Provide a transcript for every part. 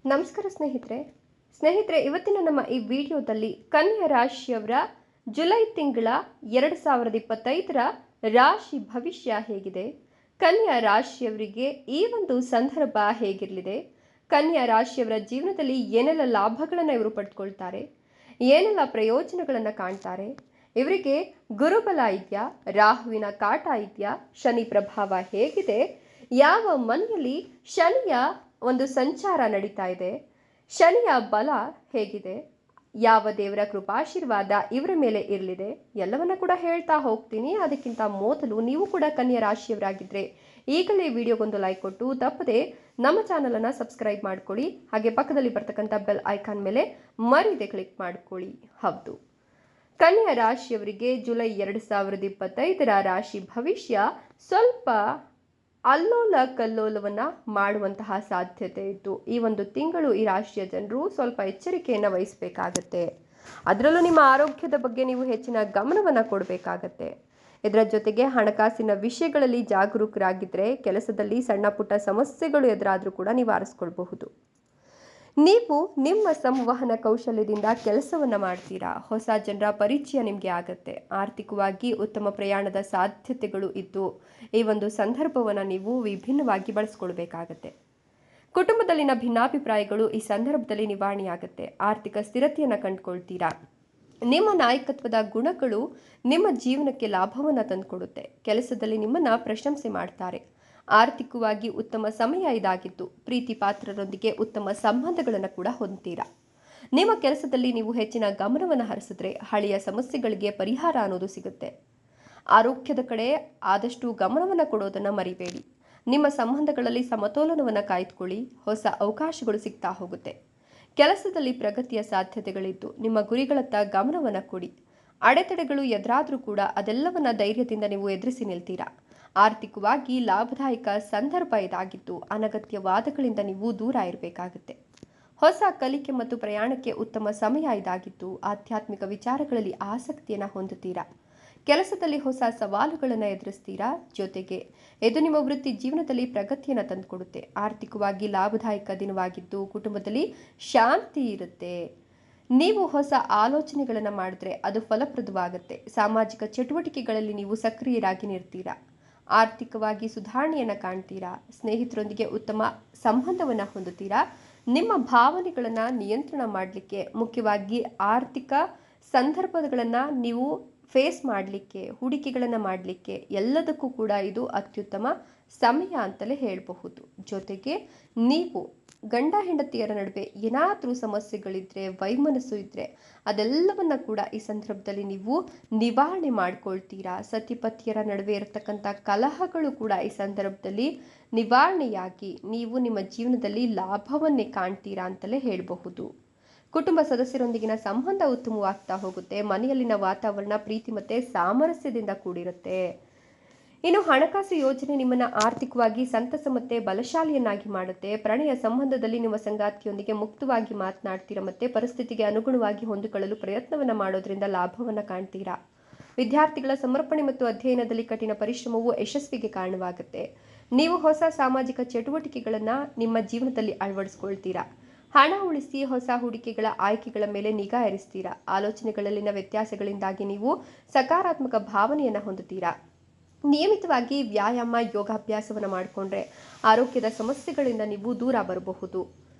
ನಮಸ್ಕಾರ ಸ್ನೇಹಿತರೆ ಇವತ್ತಿನ ನಮ್ಮ ಈ ವಿಡಿಯೋದಲ್ಲಿ ಕನ್ಯಾ ರಾಶಿಯವರ ಜುಲೈ ತಿಂಗಳ 2025ರ ರಾಶಿ ಭವಿಷ್ಯ ಹೇಗಿದೆ, ಕನ್ಯಾ ರಾಶಿಯವರಿಗೆ ಈ ಒಂದು ಸಂದರ್ಭ ಹೇಗಿರಲಿದೆ, ಕನ್ಯಾ ರಾಶಿಯವರ ಜೀವನದಲ್ಲಿ ಏನೆಲ್ಲ ಲಾಭಗಳನ್ನು ಇವರು ಪಡೆದುಕೊಳ್ತಾರೆ, ಏನೆಲ್ಲ ಪ್ರಯೋಜನಗಳನ್ನು ಕಾಣ್ತಾರೆ, ಇವರಿಗೆ ಗುರುಬಲ ಇದೆಯಾ, ರಾಹುವಿನ ಕಾಟ ಇದೆಯಾ, ಶನಿ ಪ್ರಭಾವ ಹೇಗಿದೆ, ಯಾವ ಮನೆಯಲ್ಲಿ ಶನಿಯ ಒಂದು ಸಂಚಾರ ನಡೀತಾ ಇದೆ, ಶನಿಯ ಬಲ ಹೇಗಿದೆ, ಯಾವ ದೇವರ ಕೃಪಾಶೀರ್ವಾದ ಇವರ ಮೇಲೆ ಇರಲಿದೆ ಎಲ್ಲವನ್ನ ಕೂಡ ಹೇಳ್ತಾ ಹೋಗ್ತೀನಿ. ಅದಕ್ಕಿಂತ ಮೊದಲು ನೀವು ಕೂಡ ಕನ್ಯಾ ರಾಶಿಯವರಾಗಿದ್ದರೆ ಈಗಲೇ ವಿಡಿಯೋಗೊಂದು ಲೈಕ್ ಕೊಟ್ಟು ತಪ್ಪದೆ ನಮ್ಮ ಚಾನಲನ್ನು ಸಬ್ಸ್ಕ್ರೈಬ್ ಮಾಡ್ಕೊಳ್ಳಿ. ಹಾಗೆ ಪಕ್ಕದಲ್ಲಿ ಬರ್ತಕ್ಕಂಥ ಬೆಲ್ ಐಕಾನ್ ಮೇಲೆ ಮರೀದೆ ಕ್ಲಿಕ್ ಮಾಡ್ಕೊಳ್ಳಿ. ಹೌದು, ಕನ್ಯಾ ರಾಶಿಯವರಿಗೆ ಜುಲೈ 2025ರ ರಾಶಿ ಭವಿಷ್ಯ ಸ್ವಲ್ಪ ಅಲ್ಲೋಲ ಕಲ್ಲೋಲವನ್ನು ಮಾಡುವಂತಹ ಸಾಧ್ಯತೆ ಇತ್ತು. ಈ ಒಂದು ತಿಂಗಳು ಈ ರಾಶಿಯ ಜನರು ಸ್ವಲ್ಪ ಎಚ್ಚರಿಕೆಯನ್ನು ವಹಿಸಬೇಕಾಗತ್ತೆ. ಅದರಲ್ಲೂ ನಿಮ್ಮ ಆರೋಗ್ಯದ ಬಗ್ಗೆ ನೀವು ಹೆಚ್ಚಿನ ಗಮನವನ್ನು ಕೊಡಬೇಕಾಗತ್ತೆ. ಇದರ ಜೊತೆಗೆ ಹಣಕಾಸಿನ ವಿಷಯಗಳಲ್ಲಿ ಜಾಗರೂಕರಾಗಿದ್ದರೆ ಕೆಲಸದಲ್ಲಿ ಸಣ್ಣ ಪುಟ್ಟ ಸಮಸ್ಯೆಗಳು ಎದುರಾದರೂ ಕೂಡ ನಿವಾರಿಸ್ಕೊಳ್ಬಹುದು. ನೀವು ನಿಮ್ಮ ಸಂವಹನ ಕೌಶಲ್ಯದಿಂದ ಕೆಲಸವನ್ನು ಮಾಡ್ತೀರಾ. ಹೊಸ ಜನರ ಪರಿಚಯ ನಿಮಗೆ ಆಗುತ್ತೆ. ಆರ್ಥಿಕವಾಗಿ ಉತ್ತಮ ಪ್ರಯಾಣದ ಸಾಧ್ಯತೆಗಳು ಇದ್ದು ಈ ಒಂದು ಸಂದರ್ಭವನ್ನು ನೀವು ವಿಭಿನ್ನವಾಗಿ ಬಳಸ್ಕೊಳ್ಬೇಕಾಗತ್ತೆ. ಕುಟುಂಬದಲ್ಲಿನ ಭಿನ್ನಾಭಿಪ್ರಾಯಗಳು ಈ ಸಂದರ್ಭದಲ್ಲಿ ನಿವಾರಣೆಯಾಗುತ್ತೆ. ಆರ್ಥಿಕ ಸ್ಥಿರತೆಯನ್ನು ಕಂಡುಕೊಳ್ತೀರಾ. ನಿಮ್ಮ ನಾಯಕತ್ವದ ಗುಣಗಳು ನಿಮ್ಮ ಜೀವನಕ್ಕೆ ಲಾಭವನ್ನು ತಂದುಕೊಡುತ್ತೆ. ಕೆಲಸದಲ್ಲಿ ನಿಮ್ಮನ್ನು ಪ್ರಶಂಸೆ ಮಾಡ್ತಾರೆ. ಆರ್ಥಿಕವಾಗಿ ಉತ್ತಮ ಸಮಯ ಇದಾಗಿದ್ದು ಪ್ರೀತಿ ಪಾತ್ರರೊಂದಿಗೆ ಉತ್ತಮ ಸಂಬಂಧಗಳನ್ನು ಕೂಡ ಹೊಂದ್ತೀರಾ. ನಿಮ್ಮ ಕೆಲಸದಲ್ಲಿ ನೀವು ಹೆಚ್ಚಿನ ಗಮನವನ್ನು ಹರಿಸಿದ್ರೆ ಹಳೆಯ ಸಮಸ್ಯೆಗಳಿಗೆ ಪರಿಹಾರ ಅನ್ನೋದು ಸಿಗುತ್ತೆ. ಆರೋಗ್ಯದ ಕಡೆ ಆದಷ್ಟು ಗಮನವನ್ನು ಕೊಡೋದನ್ನು ಮರಿಬೇಡಿ. ನಿಮ್ಮ ಸಂಬಂಧಗಳಲ್ಲಿ ಸಮತೋಲನವನ್ನು ಕಾಯ್ದುಕೊಳ್ಳಿ. ಹೊಸ ಅವಕಾಶಗಳು ಸಿಗ್ತಾ ಹೋಗುತ್ತೆ. ಕೆಲಸದಲ್ಲಿ ಪ್ರಗತಿಯ ಸಾಧ್ಯತೆಗಳಿದ್ದು ನಿಮ್ಮ ಗುರಿಗಳತ್ತ ಗಮನವನ್ನು ಕೊಡಿ. ಅಡೆತಡೆಗಳು ಎದುರಾದರೂ ಕೂಡ ಅದೆಲ್ಲವನ್ನ ಧೈರ್ಯದಿಂದ ನೀವು ಎದುರಿಸಿ ನಿಲ್ತೀರಾ. ಆರ್ಥಿಕವಾಗಿ ಲಾಭದಾಯಕ ಸಂದರ್ಭ ಇದಾಗಿದ್ದು ಅನಗತ್ಯ ವಾದಗಳಿಂದ ನೀವು ದೂರ ಇರಬೇಕಾಗುತ್ತೆ. ಹೊಸ ಕಲಿಕೆ ಮತ್ತು ಪ್ರಯಾಣಕ್ಕೆ ಉತ್ತಮ ಸಮಯ ಇದಾಗಿದ್ದು ಆಧ್ಯಾತ್ಮಿಕ ವಿಚಾರಗಳಲ್ಲಿ ಆಸಕ್ತಿಯನ್ನು ಹೊಂದುತ್ತೀರಾ. ಕೆಲಸದಲ್ಲಿ ಹೊಸ ಸವಾಲುಗಳನ್ನು ಎದುರಿಸ್ತೀರಾ. ಜೊತೆಗೆ ಇದು ನಿಮ್ಮ ವೃತ್ತಿ ಜೀವನದಲ್ಲಿ ಪ್ರಗತಿಯನ್ನು ತಂದುಕೊಡುತ್ತೆ. ಆರ್ಥಿಕವಾಗಿ ಲಾಭದಾಯಕ ದಿನವಾಗಿದ್ದು ಕುಟುಂಬದಲ್ಲಿ ಶಾಂತಿ ಇರುತ್ತೆ. ನೀವು ಹೊಸ ಆಲೋಚನೆಗಳನ್ನು ಮಾಡಿದ್ರೆ ಅದು ಫಲಪ್ರದವಾಗುತ್ತೆ. ಸಾಮಾಜಿಕ ಚಟುವಟಿಕೆಗಳಲ್ಲಿ ನೀವು ಸಕ್ರಿಯರಾಗಿ ನಿಲ್ತೀರಾ. ಆರ್ಥಿಕವಾಗಿ ಸುಧಾರಣೆಯನ್ನು ಕಾಣ್ತೀರಾ. ಸ್ನೇಹಿತರೊಂದಿಗೆ ಉತ್ತಮ ಸಂಬಂಧವನ್ನು ಹೊಂದುತ್ತೀರಾ. ನಿಮ್ಮ ಭಾವನೆಗಳನ್ನು ನಿಯಂತ್ರಣ ಮಾಡಲಿಕ್ಕೆ, ಮುಖ್ಯವಾಗಿ ಆರ್ಥಿಕ ಸಂದರ್ಭಗಳನ್ನು ನೀವು ಫೇಸ್ ಮಾಡಲಿಕ್ಕೆ, ಹೂಡಿಕೆಗಳನ್ನು ಮಾಡಲಿಕ್ಕೆ ಎಲ್ಲದಕ್ಕೂ ಕೂಡ ಇದು ಅತ್ಯುತ್ತಮ ಸಮಯ ಅಂತಲೇ ಹೇಳಬಹುದು. ಜೊತೆಗೆ ನೀವು ಗಂಡ ಹೆಂಡತಿಯರ ನಡುವೆ ಏನಾದರೂ ಸಮಸ್ಯೆಗಳಿದ್ದರೆ, ವೈಮನಸ್ಸು ಇದ್ದರೆ ಅದೆಲ್ಲವನ್ನ ಕೂಡ ಈ ಸಂದರ್ಭದಲ್ಲಿ ನೀವು ನಿವಾರಣೆ ಮಾಡ್ಕೊಳ್ತೀರಾ. ಸತಿಪತಿಯರ ನಡುವೆ ಇರತಕ್ಕಂಥ ಕಲಹಗಳು ಕೂಡ ಈ ಸಂದರ್ಭದಲ್ಲಿ ನಿವಾರಣೆಯಾಗಿ ನೀವು ನಿಮ್ಮ ಜೀವನದಲ್ಲಿ ಲಾಭವನ್ನೇ ಕಾಣ್ತೀರಾ ಅಂತಲೇ ಹೇಳಬಹುದು. ಕುಟುಂಬ ಸದಸ್ಯರೊಂದಿಗಿನ ಸಂಬಂಧ ಉತ್ತಮವಾಗ್ತಾ ಹೋಗುತ್ತೆ. ಮನೆಯಲ್ಲಿನ ವಾತಾವರಣ ಪ್ರೀತಿ ಮತ್ತು ಸಾಮರಸ್ಯದಿಂದ ಕೂಡಿರುತ್ತೆ. ಇನ್ನು ಹಣಕಾಸು ಯೋಜನೆ ನಿಮ್ಮನ್ನು ಆರ್ಥಿಕವಾಗಿ ಸಂತಸ ಮತ್ತು ಬಲಶಾಲಿಯನ್ನಾಗಿ ಮಾಡುತ್ತೆ. ಪ್ರಣಯ ಸಂಬಂಧದಲ್ಲಿ ನಿಮ್ಮ ಸಂಗಾತಿಯೊಂದಿಗೆ ಮುಕ್ತವಾಗಿ ಮಾತನಾಡ್ತೀರಾ ಮತ್ತು ಪರಿಸ್ಥಿತಿಗೆ ಅನುಗುಣವಾಗಿ ಹೊಂದಿಕೊಳ್ಳಲು ಪ್ರಯತ್ನವನ್ನು ಮಾಡೋದ್ರಿಂದ ಲಾಭವನ್ನು ಕಾಣ್ತೀರಾ. ವಿದ್ಯಾರ್ಥಿಗಳ ಸಮರ್ಪಣೆ ಮತ್ತು ಅಧ್ಯಯನದಲ್ಲಿ ಕಠಿಣ ಪರಿಶ್ರಮವು ಯಶಸ್ವಿಗೆ ಕಾರಣವಾಗುತ್ತೆ. ನೀವು ಹೊಸ ಸಾಮಾಜಿಕ ಚಟುವಟಿಕೆಗಳನ್ನು ನಿಮ್ಮ ಜೀವನದಲ್ಲಿ ಅಳವಡಿಸ್ಕೊಳ್ತೀರಾ. ಹಣ ಉಳಿಸಿ ಹೊಸ ಹೂಡಿಕೆಗಳ ಆಯ್ಕೆಗಳ ಮೇಲೆ ನಿಗಾ ಇರಿಸ್ತೀರಾ. ಆಲೋಚನೆಗಳಲ್ಲಿನ ವ್ಯತ್ಯಾಸಗಳಿಂದಾಗಿ ನೀವು ಸಕಾರಾತ್ಮಕ ಭಾವನೆಯನ್ನು ಹೊಂದುತ್ತೀರಾ. ನಿಯಮಿತವಾಗಿ ವ್ಯಾಯಾಮ, ಯೋಗಾಭ್ಯಾಸವನ್ನು ಮಾಡಿಕೊಂಡ್ರೆ ಆರೋಗ್ಯದ ಸಮಸ್ಯೆಗಳಿಂದ ನೀವು ದೂರ ಬರಬಹುದು.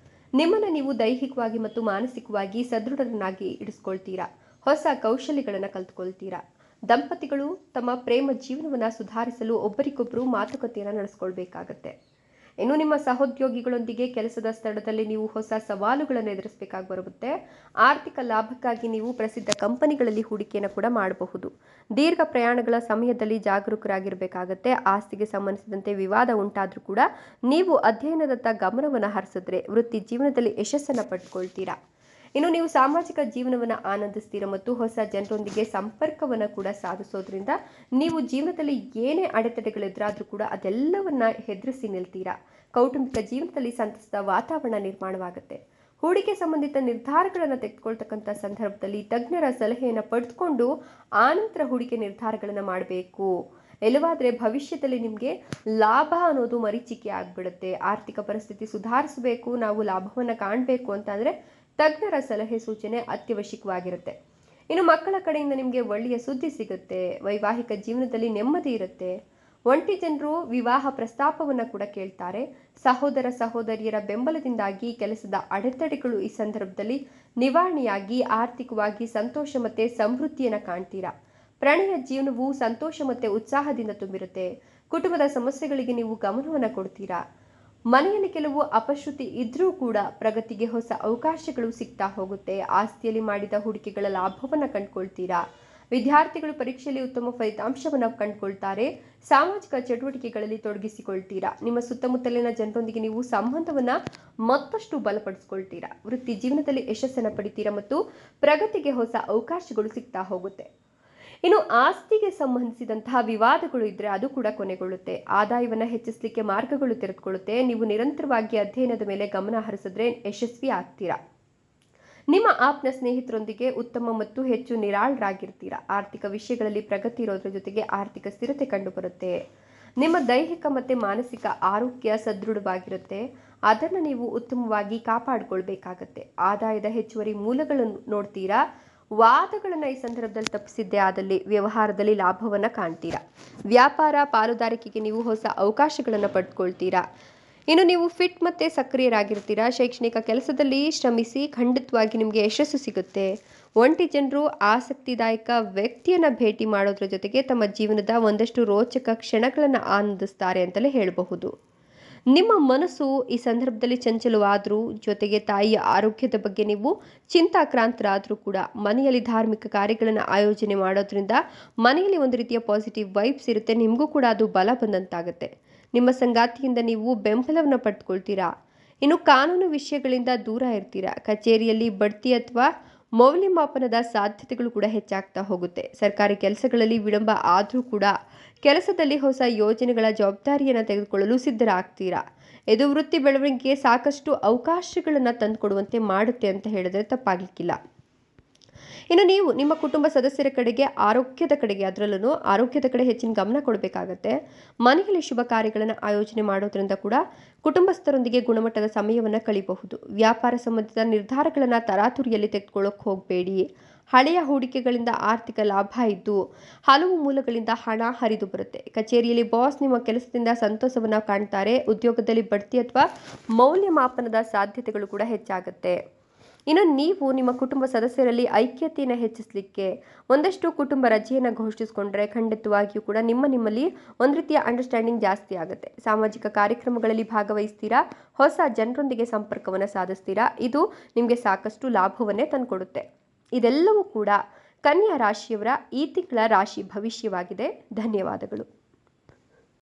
ನಿಮ್ಮನ್ನು ನೀವು ದೈಹಿಕವಾಗಿ ಮತ್ತು ಮಾನಸಿಕವಾಗಿ ಸದೃಢರನ್ನಾಗಿ ಇಡಿಸ್ಕೊಳ್ತೀರಾ. ಹೊಸ ಕೌಶಲ್ಯಗಳನ್ನು ಕಲ್ತ್ಕೊಳ್ತೀರಾ. ದಂಪತಿಗಳು ತಮ್ಮ ಪ್ರೇಮ ಜೀವನವನ್ನು ಸುಧಾರಿಸಲು ಒಬ್ಬರಿಗೊಬ್ಬರು ಮಾತುಕತೆಯನ್ನು ನಡೆಸ್ಕೊಳ್ಬೇಕಾಗತ್ತೆ. ಇನ್ನು ನಿಮ್ಮ ಸಹೋದ್ಯೋಗಿಗಳೊಂದಿಗೆ ಕೆಲಸದ ಸ್ಥಳದಲ್ಲಿ ನೀವು ಹೊಸ ಸವಾಲುಗಳನ್ನು ಎದುರಿಸಬೇಕಾಗಿ ಬರುತ್ತೆ. ಆರ್ಥಿಕ ಲಾಭಕ್ಕಾಗಿ ನೀವು ಪ್ರಸಿದ್ಧ ಕಂಪನಿಗಳಲ್ಲಿ ಹೂಡಿಕೆಯನ್ನು ಕೂಡ ಮಾಡಬಹುದು. ದೀರ್ಘ ಪ್ರಯಾಣಗಳ ಸಮಯದಲ್ಲಿ ಜಾಗರೂಕರಾಗಿರಬೇಕಾಗತ್ತೆ. ಆಸ್ತಿಗೆ ಸಂಬಂಧಿಸಿದಂತೆ ವಿವಾದ ಉಂಟಾದರೂ ಕೂಡ ನೀವು ಅಧ್ಯಯನದತ್ತ ಗಮನವನ್ನು ಹರಿಸಿದ್ರೆ ವೃತ್ತಿ ಜೀವನದಲ್ಲಿ ಯಶಸ್ಸನ್ನು ಪಡ್ಕೊಳ್ತೀರಾ. ಇನ್ನು ನೀವು ಸಾಮಾಜಿಕ ಜೀವನವನ್ನು ಆನಂದಿಸ್ತೀರಾ ಮತ್ತು ಹೊಸ ಜನರೊಂದಿಗೆ ಸಂಪರ್ಕವನ್ನು ಕೂಡ ಸಾಧಿಸೋದ್ರಿಂದ ನೀವು ಜೀವನದಲ್ಲಿ ಏನೇ ಅಡೆತಡೆಗಳೆದುರಾದರೂ ಕೂಡ ಅದೆಲ್ಲವನ್ನ ಎದುರಿಸಿ ನಿಲ್ತೀರಾ. ಕೌಟುಂಬಿಕ ಜೀವನದಲ್ಲಿ ಸಂತಸದ ವಾತಾವರಣ ನಿರ್ಮಾಣವಾಗುತ್ತೆ. ಹೂಡಿಕೆ ಸಂಬಂಧಿತ ನಿರ್ಧಾರಗಳನ್ನು ತೆಗೆದುಕೊಳ್ತಕ್ಕಂಥ ಸಂದರ್ಭದಲ್ಲಿ ತಜ್ಞರ ಸಲಹೆಯನ್ನು ಪಡೆದುಕೊಂಡು ಆನಂತರ ಹೂಡಿಕೆ ನಿರ್ಧಾರಗಳನ್ನು ಮಾಡಬೇಕು. ಇಲ್ಲವಾದರೆ ಭವಿಷ್ಯದಲ್ಲಿ ನಿಮಗೆ ಲಾಭ ಅನ್ನೋದು ಮರೀಚಿಕೆ ಆಗಿಬಿಡುತ್ತೆ. ಆರ್ಥಿಕ ಪರಿಸ್ಥಿತಿ ಸುಧಾರಿಸಬೇಕು, ನಾವು ಲಾಭವನ್ನು ಕಾಣಬೇಕು ಅಂತಂದರೆ ತಜ್ಞರ ಸಲಹೆ ಸೂಚನೆ ಅತ್ಯವಶ್ಯಕವಾಗಿರುತ್ತೆ. ಇನ್ನು ಮಕ್ಕಳ ಕಡೆಯಿಂದ ನಿಮಗೆ ಒಳ್ಳೆಯ ಸುದ್ದಿ ಸಿಗುತ್ತೆ. ವೈವಾಹಿಕ ಜೀವನದಲ್ಲಿ ನೆಮ್ಮದಿ ಇರುತ್ತೆ. ಒಂಟಿ ಜನರು ವಿವಾಹ ಪ್ರಸ್ತಾಪವನ್ನು ಕೂಡ ಕೇಳ್ತಾರೆ. ಸಹೋದರ ಸಹೋದರಿಯರ ಬೆಂಬಲದಿಂದಾಗಿ ಕೆಲಸದ ಅಡೆತಡೆಗಳು ಈ ಸಂದರ್ಭದಲ್ಲಿ ನಿವಾರಣೆಯಾಗಿ ಆರ್ಥಿಕವಾಗಿ ಸಂತೋಷ ಮತ್ತು ಸಮೃದ್ಧಿಯನ್ನು ಕಾಣ್ತೀರಾ. ಪ್ರಣಯ ಜೀವನವು ಸಂತೋಷ ಮತ್ತು ಉತ್ಸಾಹದಿಂದ ತುಂಬಿರುತ್ತೆ. ಕುಟುಂಬದ ಸಮಸ್ಯೆಗಳಿಗೆ ನೀವು ಗಮನವನ್ನು ಕೊಡ್ತೀರಾ. ಮನೆಯಲ್ಲಿ ಕೆಲವು ಅಪಶ್ರುತಿ ಇದ್ರೂ ಕೂಡ ಪ್ರಗತಿಗೆ ಹೊಸ ಅವಕಾಶಗಳು ಸಿಗ್ತಾ ಹೋಗುತ್ತೆ. ಆಸ್ತಿಯಲ್ಲಿ ಮಾಡಿದ ಹೂಡಿಕೆಗಳ ಲಾಭವನ್ನು ಕಂಡುಕೊಳ್ತೀರಾ. ವಿದ್ಯಾರ್ಥಿಗಳು ಪರೀಕ್ಷೆಯಲ್ಲಿ ಉತ್ತಮ ಫಲಿತಾಂಶವನ್ನು ಕಂಡುಕೊಳ್ತಾರೆ. ಸಾಮಾಜಿಕ ಚಟುವಟಿಕೆಗಳಲ್ಲಿ ತೊಡಗಿಸಿಕೊಳ್ತೀರಾ. ನಿಮ್ಮ ಸುತ್ತಮುತ್ತಲಿನ ಜನರೊಂದಿಗೆ ನೀವು ಸಂಬಂಧವನ್ನು ಮತ್ತಷ್ಟು ಬಲಪಡಿಸಿಕೊಳ್ತೀರಾ. ವೃತ್ತಿ ಜೀವನದಲ್ಲಿ ಯಶಸ್ಸನ್ನು ಪಡಿತೀರಾ ಮತ್ತು ಪ್ರಗತಿಗೆ ಹೊಸ ಅವಕಾಶಗಳು ಸಿಗ್ತಾ ಹೋಗುತ್ತೆ. ಇನ್ನು ಆಸ್ತಿಗೆ ಸಂಬಂಧಿಸಿದಂತಹ ವಿವಾದಗಳು ಇದ್ದರೆ ಅದು ಕೂಡ ಕೊನೆಗೊಳ್ಳುತ್ತೆ. ಆದಾಯವನ್ನು ಹೆಚ್ಚಿಸಲಿಕ್ಕೆ ಮಾರ್ಗಗಳು ತೆರೆದುಕೊಳ್ಳುತ್ತೆ. ನೀವು ನಿರಂತರವಾಗಿ ಅಧ್ಯಯನದ ಮೇಲೆ ಗಮನ ಹರಿಸಿದ್ರೆ ಯಶಸ್ವಿ ಆಗ್ತೀರಾ. ನಿಮ್ಮ ಆಪ್ನ ಸ್ನೇಹಿತರೊಂದಿಗೆ ಉತ್ತಮ ಮತ್ತು ಹೆಚ್ಚು ನಿರಾಳರಾಗಿರ್ತೀರಾ. ಆರ್ಥಿಕ ವಿಷಯಗಳಲ್ಲಿ ಪ್ರಗತಿ ಇರೋದ್ರ ಜೊತೆಗೆ ಆರ್ಥಿಕ ಸ್ಥಿರತೆ ಕಂಡುಬರುತ್ತೆ. ನಿಮ್ಮ ದೈಹಿಕ ಮತ್ತು ಮಾನಸಿಕ ಆರೋಗ್ಯ ಸದೃಢವಾಗಿರುತ್ತೆ. ಅದನ್ನು ನೀವು ಉತ್ತಮವಾಗಿ ಕಾಪಾಡಿಕೊಳ್ಬೇಕಾಗತ್ತೆ. ಆದಾಯದ ಹೆಚ್ಚುವರಿ ಮೂಲಗಳನ್ನು ನೋಡ್ತೀರಾ. ವಾದಗಳನ್ನು ಈ ಸಂದರ್ಭದಲ್ಲಿ ತಪ್ಪಿಸಿದ್ದೇ ಆದಲ್ಲಿ ವ್ಯವಹಾರದಲ್ಲಿ ಲಾಭವನ್ನು ಕಾಣ್ತೀರಾ. ವ್ಯಾಪಾರ ಪಾಲುದಾರಿಕೆಗೆ ನೀವು ಹೊಸ ಅವಕಾಶಗಳನ್ನು ಪಡ್ಕೊಳ್ತೀರಾ. ಇನ್ನು ನೀವು ಫಿಟ್ ಮತ್ತು ಸಕ್ರಿಯರಾಗಿರ್ತೀರಾ. ಶೈಕ್ಷಣಿಕ ಕೆಲಸದಲ್ಲಿ ಶ್ರಮಿಸಿ, ಖಂಡಿತವಾಗಿ ನಿಮಗೆ ಯಶಸ್ಸು ಸಿಗುತ್ತೆ. ಒಂಟಿ ಜನರು ಆಸಕ್ತಿದಾಯಕ ವ್ಯಕ್ತಿಯನ್ನು ಭೇಟಿ ಮಾಡೋದ್ರ ಜೊತೆಗೆ ತಮ್ಮ ಜೀವನದ ಒಂದಷ್ಟು ರೋಚಕ ಕ್ಷಣಗಳನ್ನು ಆನಂದಿಸ್ತಾರೆ ಅಂತಲೇ ಹೇಳಬಹುದು. ನಿಮ್ಮ ಮನಸ್ಸು ಈ ಸಂದರ್ಭದಲ್ಲಿ ಚಂಚಲವಾದರೂ, ಜೊತೆಗೆ ತಾಯಿಯ ಆರೋಗ್ಯದ ಬಗ್ಗೆ ನೀವು ಚಿಂತಾಕ್ರಾಂತರಾದರೂ ಕೂಡ ಮನೆಯಲ್ಲಿ ಧಾರ್ಮಿಕ ಕಾರ್ಯಗಳನ್ನು ಆಯೋಜನೆ ಮಾಡೋದ್ರಿಂದ ಮನೆಯಲ್ಲಿ ಒಂದು ರೀತಿಯ ಪಾಸಿಟಿವ್ ವೈಬ್ಸ್ ಇರುತ್ತೆ. ನಿಮಗೂ ಕೂಡ ಅದು ಬಲ ಬಂದಂತಾಗುತ್ತೆ. ನಿಮ್ಮ ಸಂಗಾತಿಯಿಂದ ನೀವು ಬೆಂಬಲವನ್ನು ಪಡೆದುಕೊಳ್ತೀರಾ. ಇನ್ನು ಕಾನೂನು ವಿಷಯಗಳಿಂದ ದೂರ ಇರ್ತೀರಾ. ಕಚೇರಿಯಲ್ಲಿ ಬಡ್ತಿ ಅಥವಾ ಮೌಲ್ಯಮಾಪನದ ಸಾಧ್ಯತೆಗಳು ಕೂಡ ಹೆಚ್ಚಾಗ್ತಾ ಹೋಗುತ್ತೆ. ಸರ್ಕಾರಿ ಕೆಲಸಗಳಲ್ಲಿ ವಿಳಂಬ ಆದರೂ ಕೂಡ ಕೆಲಸದಲ್ಲಿ ಹೊಸ ಯೋಜನೆಗಳ ಜವಾಬ್ದಾರಿಯನ್ನು ತೆಗೆದುಕೊಳ್ಳಲು ಸಿದ್ಧರಾಗ್ತೀರಾ. ಇದು ವೃತ್ತಿ ಬೆಳವಣಿಗೆಗೆ ಸಾಕಷ್ಟು ಅವಕಾಶಗಳನ್ನು ತಂದುಕೊಡುವಂತೆ ಮಾಡುತ್ತೆ ಅಂತ ಹೇಳಿದ್ರೆ ತಪ್ಪಾಗಲಿಕ್ಕಿಲ್ಲ. ಇನ್ನು ನೀವು ನಿಮ್ಮ ಕುಟುಂಬ ಸದಸ್ಯರ ಕಡೆಗೆ ಅದರಲ್ಲೂ ಆರೋಗ್ಯದ ಕಡೆ ಹೆಚ್ಚಿನ ಗಮನ ಕೊಡಬೇಕಾಗತ್ತೆ. ಮನೆಯಲ್ಲಿ ಶುಭ ಕಾರ್ಯಗಳನ್ನು ಆಯೋಜನೆ ಮಾಡೋದ್ರಿಂದ ಕೂಡ ಕುಟುಂಬಸ್ಥರೊಂದಿಗೆ ಗುಣಮಟ್ಟದ ಸಮಯವನ್ನು ಕಳೆಯಬಹುದು. ವ್ಯಾಪಾರ ಸಂಬಂಧಿತ ನಿರ್ಧಾರಗಳನ್ನು ತರಾತುರಿಯಲ್ಲಿ ತೆಗೆದುಕೊಳ್ಳೋಕೆ ಹೋಗಬೇಡಿ. ಹಳೆಯ ಹೂಡಿಕೆಗಳಿಂದ ಆರ್ಥಿಕ ಲಾಭ ಇದ್ದು ಹಲವು ಮೂಲಗಳಿಂದ ಹಣ ಹರಿದು ಬರುತ್ತೆ. ಕಚೇರಿಯಲ್ಲಿ ಬಾಸ್ ನಿಮ್ಮ ಕೆಲಸದಿಂದ ಸಂತೋಷವನ್ನು ಕಾಣ್ತಾರೆ. ಉದ್ಯೋಗದಲ್ಲಿ ಬಡ್ತಿ ಅಥವಾ ಮೌಲ್ಯಮಾಪನದ ಸಾಧ್ಯತೆಗಳು ಕೂಡ ಹೆಚ್ಚಾಗುತ್ತೆ. ಇನ್ನು ನೀವು ನಿಮ್ಮ ಕುಟುಂಬ ಸದಸ್ಯರಲ್ಲಿ ಐಕ್ಯತೆಯನ್ನು ಹೆಚ್ಚಿಸಲಿಕ್ಕೆ ಒಂದಷ್ಟು ಕುಟುಂಬ ರಜೆಯನ್ನು ಘೋಷಿಸಿಕೊಂಡ್ರೆ ಖಂಡಿತವಾಗಿಯೂ ಕೂಡ ನಿಮ್ಮಲ್ಲಿ ಒಂದು ರೀತಿಯ ಅಂಡರ್ಸ್ಟ್ಯಾಂಡಿಂಗ್ ಜಾಸ್ತಿ ಆಗುತ್ತೆ. ಸಾಮಾಜಿಕ ಕಾರ್ಯಕ್ರಮಗಳಲ್ಲಿ ಭಾಗವಹಿಸ್ತೀರಾ. ಹೊಸ ಜನರೊಂದಿಗೆ ಸಂಪರ್ಕವನ್ನು ಸಾಧಿಸ್ತೀರಾ. ಇದು ನಿಮಗೆ ಸಾಕಷ್ಟು ಲಾಭವನ್ನೇ ತಂದುಕೊಡುತ್ತೆ. ಇದೆಲ್ಲವೂ ಕೂಡ ಕನ್ಯಾ ರಾಶಿಯವರ ಈ ತಿಂಗಳ ರಾಶಿ ಭವಿಷ್ಯವಾಗಿದೆ. ಧನ್ಯವಾದಗಳು.